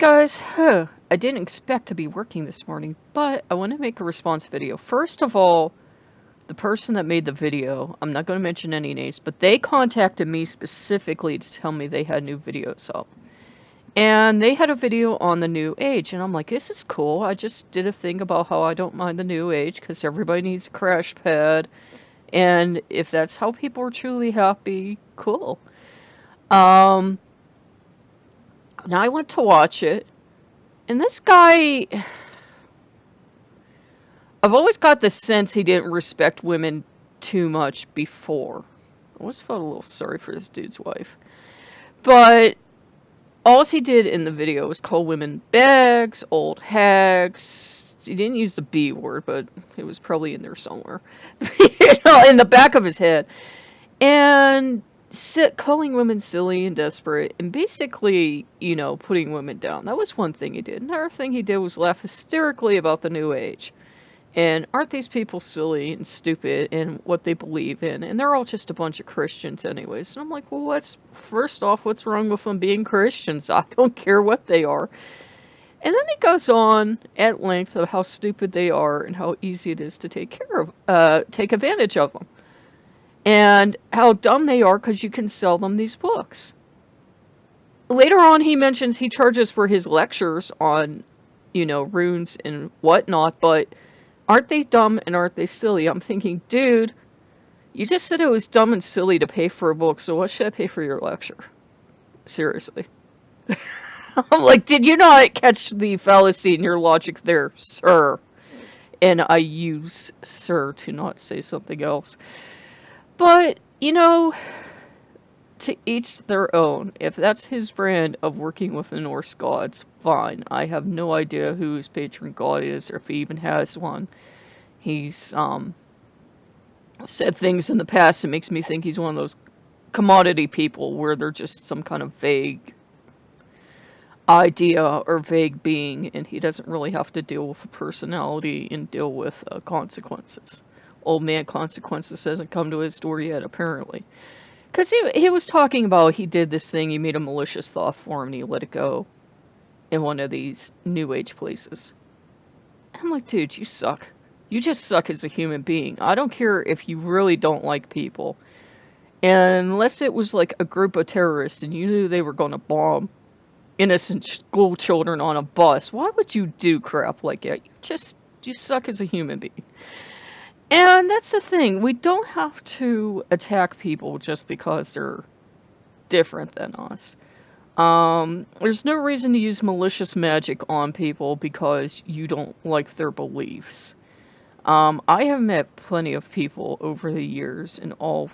guys, I didn't expect to be working this morning, but I want to make a response video. First of all, the person that made the video, I'm not going to mention any names, but they contacted me specifically to tell me they had new videos up. And they had a video on the new age, and I'm like, this is cool. I just did a thing about how I don't mind the new age, because everybody needs a crash pad, and if that's how people are truly happy, cool. Now I went to watch it, and this guy, I've always got the sense he didn't respect women too much before. I always felt a little sorry for this dude's wife. But all he did in the video was call women bags, old hags. He didn't use the B word, but it was probably in there somewhere. In the back of his head. And calling women silly and desperate, and basically, putting women down. That was one thing he did. Another thing he did was laugh hysterically about the new age. And aren't these people silly and stupid in what they believe in? And they're all just a bunch of Christians anyways. And I'm like, well, first off, what's wrong with them being Christians? I don't care what they are. And then he goes on at length of how stupid they are and how easy it is to take advantage of them. And how dumb they are because you can sell them these books. Later on, he mentions he charges for his lectures on, runes and whatnot, but aren't they dumb and aren't they silly? I'm thinking, dude, you just said it was dumb and silly to pay for a book, so what should I pay for your lecture? Seriously. I'm like, did you not catch the fallacy in your logic there, sir? And I use sir to not say something else. But, to each their own. If that's his brand of working with the Norse gods, fine. I have no idea who his patron god is, or if he even has one. He's said things in the past that makes me think he's one of those commodity people where they're just some kind of vague idea or vague being, and he doesn't really have to deal with a personality and deal with consequences. Old man consequences hasn't come to his door yet, apparently. Because he was talking about he did this thing, he made a malicious thought form, and he let it go in one of these new age places. I'm like, dude, you suck. You just suck as a human being. I don't care if you really don't like people. And unless it was like a group of terrorists and you knew they were going to bomb innocent school children on a bus, why would you do crap like that? You suck as a human being. And that's the thing, we don't have to attack people just because they're different than us. There's no reason to use malicious magic on people because you don't like their beliefs. I have met plenty of people over the years in all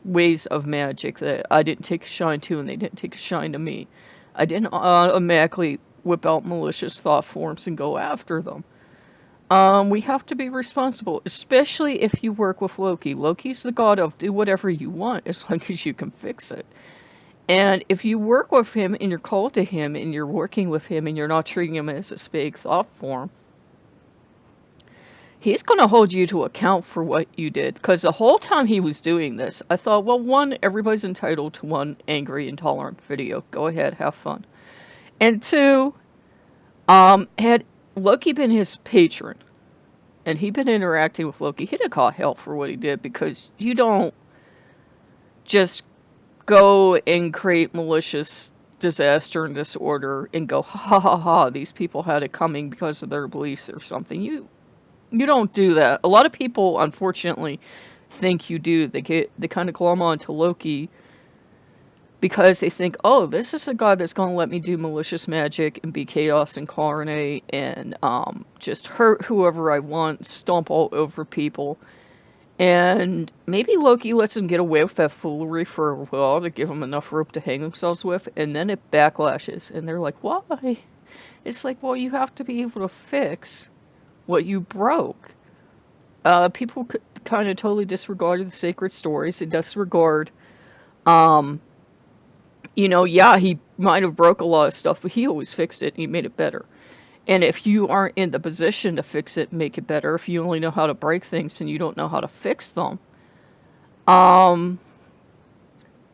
ways of magic that I didn't take a shine to and they didn't take a shine to me. I didn't automatically whip out malicious thought forms and go after them. We have to be responsible, especially if you work with Loki. Loki's the god of do whatever you want as long as you can fix it. And if you work with him and you're called to him and you're working with him and you're not treating him as a vague thought form, he's going to hold you to account for what you did. Because the whole time he was doing this, I thought, well, one, everybody's entitled to one angry, intolerant video. Go ahead, have fun. And two, had Loki been his patron, and he'd been interacting with Loki, he'd have caught hell for what he did, because you don't just go and create malicious disaster and disorder and go, ha ha ha ha, these people had it coming because of their beliefs or something. You don't do that. A lot of people, unfortunately, think you do. They kind of glom onto Loki because they think, oh, this is a god that's going to let me do malicious magic and be chaos incarnate and just hurt whoever I want, stomp all over people. And maybe Loki lets them get away with that foolery for a while to give them enough rope to hang themselves with, and then it backlashes, and they're like, why? It's like, well, you have to be able to fix what you broke. People kind of totally disregarded the sacred stories. They disregard, yeah, he might have broke a lot of stuff, but he always fixed it and he made it better. And if you aren't in the position to fix it and make it better, if you only know how to break things and you don't know how to fix them,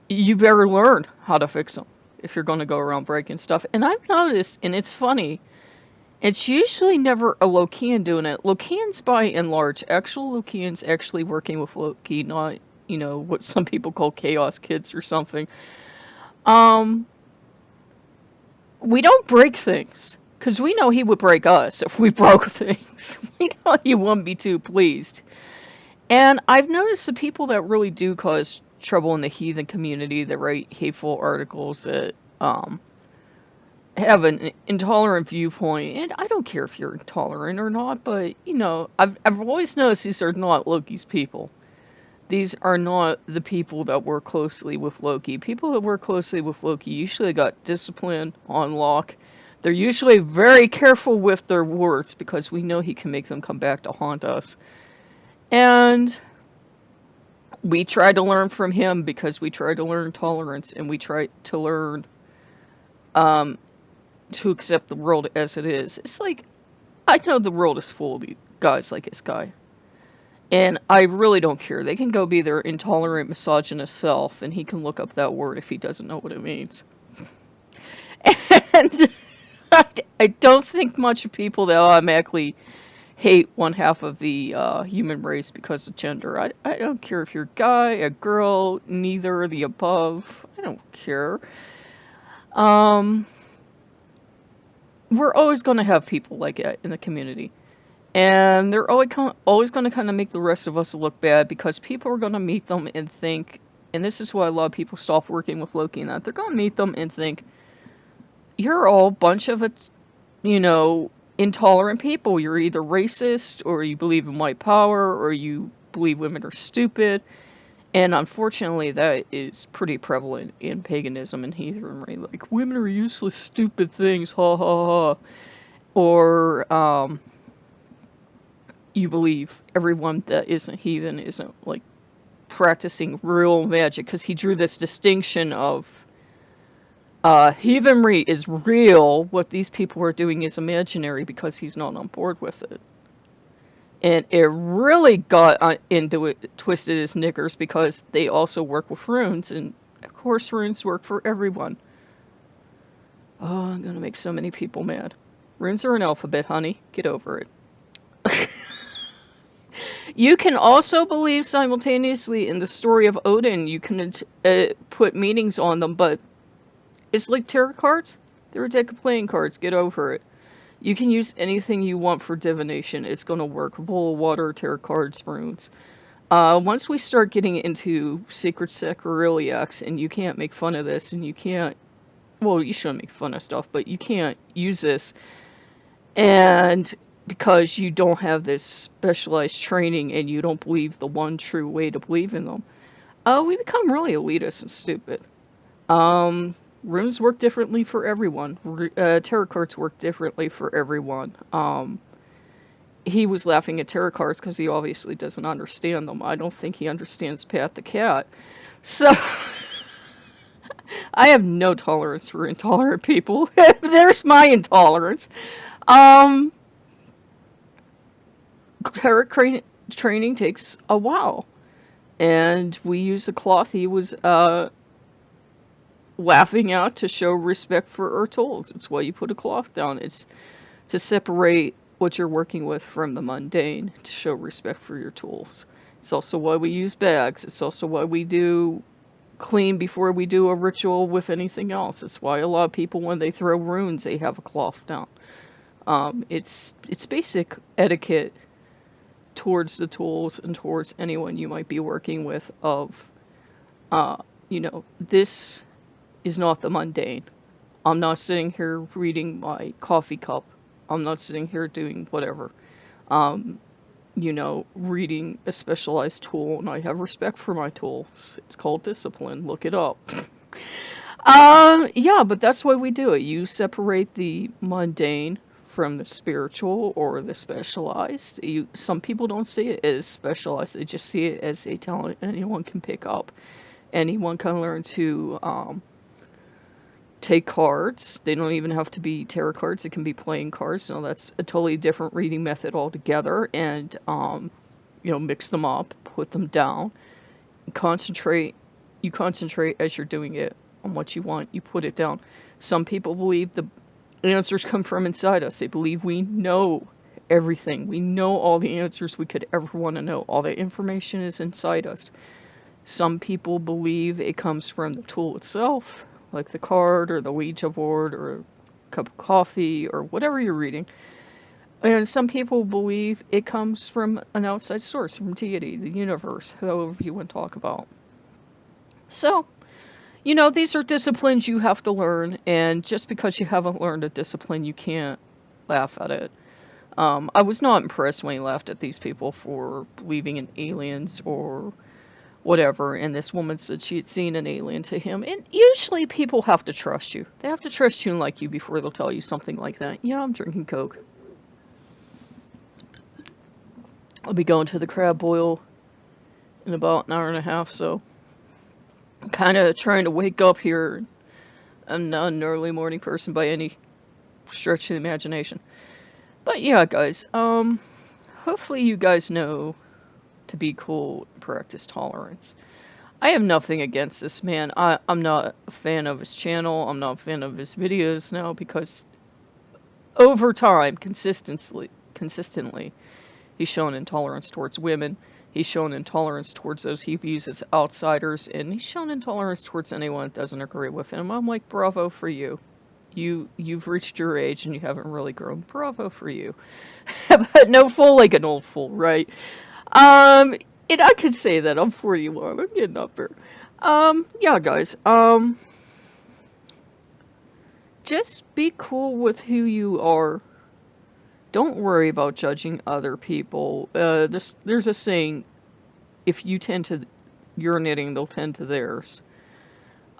you better learn how to fix them. if you're going to go around breaking stuff. And I've noticed, and it's funny, it's usually never a Lokean doing it. Lokeans, by and large, actual Lokeans actually working with Loki, not, you know, what some people call chaos kids or something. Um, we don't break things, because we know he would break us if we broke things. We know he wouldn't be too pleased. And I've noticed the people that really do cause trouble in the heathen community, that write hateful articles, that have an intolerant viewpoint, and I don't care if you're intolerant or not, but, you know, I've always noticed these are not Loki's people. These are not the people that work closely with Loki. People that work closely with Loki usually got discipline on lock. They're usually very careful with their words, because we know he can make them come back to haunt us. And we try to learn from him, because we try to learn tolerance, and we try to learn to accept the world as it is. It's like, I know the world is full of guys like this guy. And I really don't care. They can go be their intolerant, misogynist self, and he can look up that word if he doesn't know what it means. And I don't think much of people that automatically hate one half of the human race because of gender. I don't care if you're a guy, a girl, neither of the above. I don't care. We're always going to have people like that in the community. And they're always going to kind of make the rest of us look bad, because people are going to meet them and think, and this is why a lot of people stop working with Loki, and that they're going to meet them and think, you're all a bunch of, you know, intolerant people. You're either racist, or you believe in white power, or you believe women are stupid. And unfortunately, that is pretty prevalent in paganism and heathenry. Like, women are useless, stupid things, ha ha ha. Or, you believe everyone that isn't heathen isn't, like, practicing real magic, because he drew this distinction of heathenry is real, what these people are doing is imaginary, because he's not on board with it. And it really got into it, twisted his knickers, because they also work with runes, and of course runes work for everyone. Oh, I'm gonna make so many people mad. Runes are an alphabet, honey. Get over it. You can also believe simultaneously in the story of Odin. You can put meanings on them, but it's like tarot cards. They're a deck of playing cards. Get over it. You can use anything you want for divination. It's going to work. Bowl, water, tarot cards, runes. Once we start getting into sacred sacroiliacs, and you can't make fun of this, and you can't, well, you shouldn't make fun of stuff, but you can't use this, and because you don't have this specialized training, and you don't believe the one true way to believe in them, we become really elitist and stupid. Runes work differently for everyone. Tarot cards work differently for everyone. He was laughing at tarot cards because he obviously doesn't understand them. I don't think he understands Pat the cat. So, I have no tolerance for intolerant people. There's my intolerance. Parrot Crate training takes a while. And we use a cloth he was laughing out to show respect for our tools. It's why you put a cloth down. It's to separate what you're working with from the mundane, to show respect for your tools. It's also why we use bags. It's also why we do clean before we do a ritual with anything else. It's why a lot of people, when they throw runes, they have a cloth down. It's basic etiquette towards the tools and towards anyone you might be working with of, you know, this is not the mundane. I'm not sitting here reading my coffee cup. I'm not sitting here doing whatever. You know, reading a specialized tool, and I have respect for my tools. It's called discipline. Look it up. Yeah, but that's why we do it. You separate the mundane from the spiritual or the specialized. Some people don't see it as specialized. They just see it as a talent anyone can pick up. Anyone can learn to take cards. They don't even have to be tarot cards. It can be playing cards. Now that's a totally different reading method altogether. And you know, mix them up, put them down, concentrate. You concentrate as you're doing it on what you want, you put it down. Some people believe the answers come from inside us. They believe we know everything. We know all the answers we could ever want to know. All the information is inside us. Some people believe it comes from the tool itself, like the card or the Ouija board or a cup of coffee or whatever you're reading. And some people believe it comes from an outside source, from deity, the universe, however you want to talk about. So, these are disciplines you have to learn, and just because you haven't learned a discipline, you can't laugh at it. I was not impressed when he laughed at these people for believing in aliens or whatever, and this woman said she had seen an alien to him. And usually people have to trust you. They have to trust you and like you before they'll tell you something like that. Yeah, I'm drinking Coke. I'll be going to the crab boil in about an hour and a half, so I'm kind of trying to wake up here. I'm not an early morning person by any stretch of the imagination. But yeah, guys, hopefully you guys know to be cool and practice tolerance. I have nothing against this man. I'm not a fan of his channel. I'm not a fan of his videos now because over time, consistently, he's shown intolerance towards women. He's shown intolerance towards those he views as outsiders, and he's shown intolerance towards anyone that doesn't agree with him. I'm like, bravo for you. You've reached your age and you haven't really grown. Bravo for you. But no fool like an old fool, right? And I could say that. I'm 41. I'm getting up there. Yeah, guys. Just be cool with who you are. Don't worry about judging other people. There's a saying, if you tend to your knitting, they'll tend to theirs.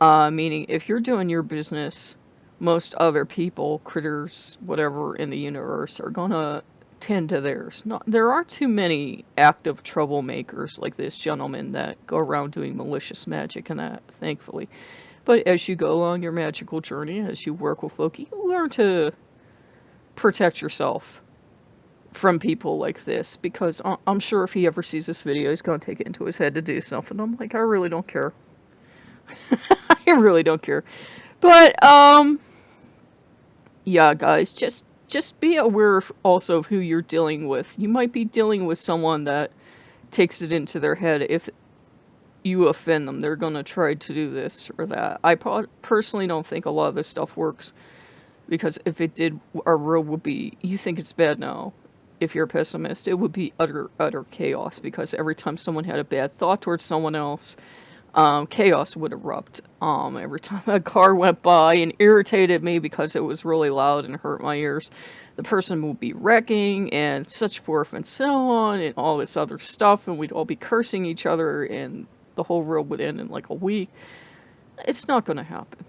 Meaning, if you're doing your business, most other people, critters, whatever in the universe are gonna tend to theirs. There aren't too many active troublemakers like this gentleman that go around doing malicious magic and that, thankfully. But as you go along your magical journey, as you work with Loki, you learn to protect yourself from people like this, because I'm sure if he ever sees this video, he's going to take it into his head to do something. I'm like, I really don't care. I really don't care. But, yeah, guys, just be aware also of who you're dealing with. You might be dealing with someone that takes it into their head if you offend them. They're going to try to do this or that. I personally don't think a lot of this stuff works, because if it did, our world would be, you think it's bad now. If you're a pessimist, it would be utter chaos, because every time someone had a bad thought towards someone else, chaos would erupt. Every time a car went by and irritated me because it was really loud and hurt my ears, the person would be wrecking and such forth and so on and all this other stuff, and we'd all be cursing each other and the whole world would end in like a week. It's not going to happen.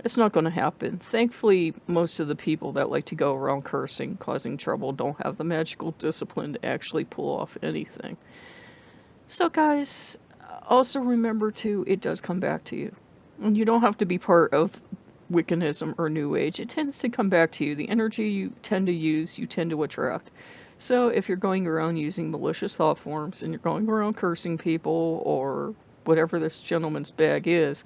It's not going to happen. Thankfully, most of the people that like to go around cursing, causing trouble, don't have the magical discipline to actually pull off anything. So guys, also remember too, it does come back to you. And you don't have to be part of Wiccanism or New Age. It tends to come back to you. The energy you tend to use, you tend to attract. So if you're going around using malicious thought forms and you're going around cursing people or whatever this gentleman's bag is,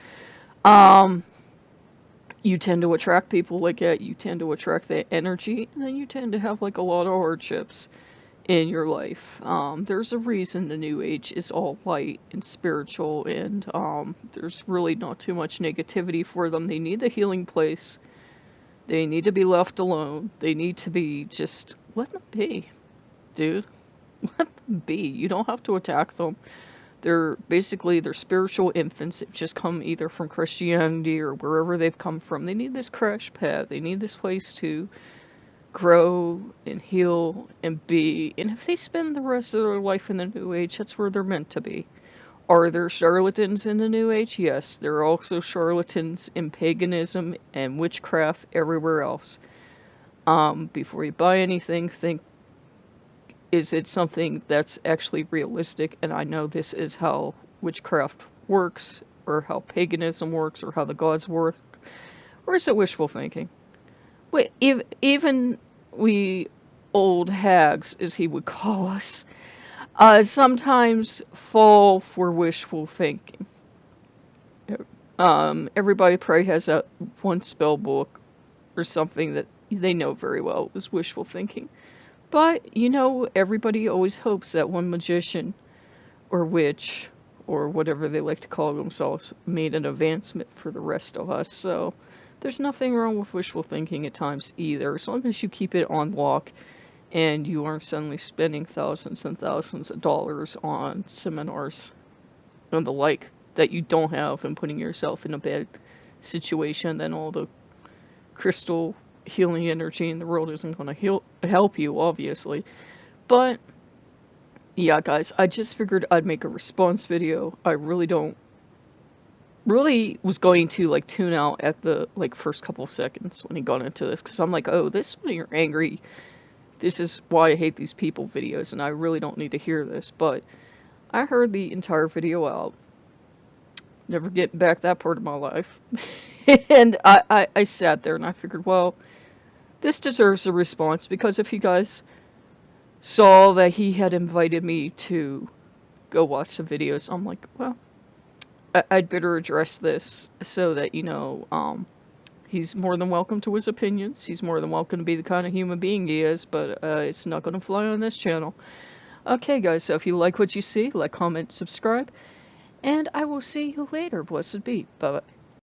you tend to attract people like that. You tend to attract that energy, and then you tend to have like a lot of hardships in your life. There's a reason the New Age is all light and spiritual, and there's really not too much negativity for them. They need the healing place. They need to be left alone. They need to be just, let them be, dude. Let them be. You don't have to attack them. They're spiritual infants. They've just come either from Christianity or wherever they've come from. They need this crash pad. They need this place to grow and heal and be. And if they spend the rest of their life in the New Age, that's where they're meant to be. Are there charlatans in the New Age? Yes. There are also charlatans in paganism and witchcraft everywhere else. Before you buy anything, think, is it something that's actually realistic? And I know this is how witchcraft works, or how paganism works, or how the gods work. Or is it wishful thinking? Wait, even we old hags, as he would call us, sometimes fall for wishful thinking. Everybody probably has that one spell book or something that they know very well is wishful thinking. But, you know, everybody always hopes that one magician or witch or whatever they like to call themselves made an advancement for the rest of us. So there's nothing wrong with wishful thinking at times either, as long as you keep it on lock and you aren't suddenly spending thousands and thousands of dollars on seminars and the like that you don't have and putting yourself in a bad situation. Then all the crystal healing energy in the world isn't going to help you, obviously. But yeah, guys, I just figured I'd make a response video. I really was going to like tune out at the like first couple seconds when he got into this, because I'm like, oh, this is when you're angry. This is why I hate these people videos, and I really don't need to hear this. But I heard the entire video out. Never get back that part of my life. And I sat there and I figured, well, this deserves a response, because if you guys saw that he had invited me to go watch the videos, I'm like, well, I'd better address this so that, you know, he's more than welcome to his opinions. He's more than welcome to be the kind of human being he is, but it's not going to fly on this channel. Okay, guys, so if you like what you see, like, comment, subscribe, and I will see you later. Blessed be. Bye-bye.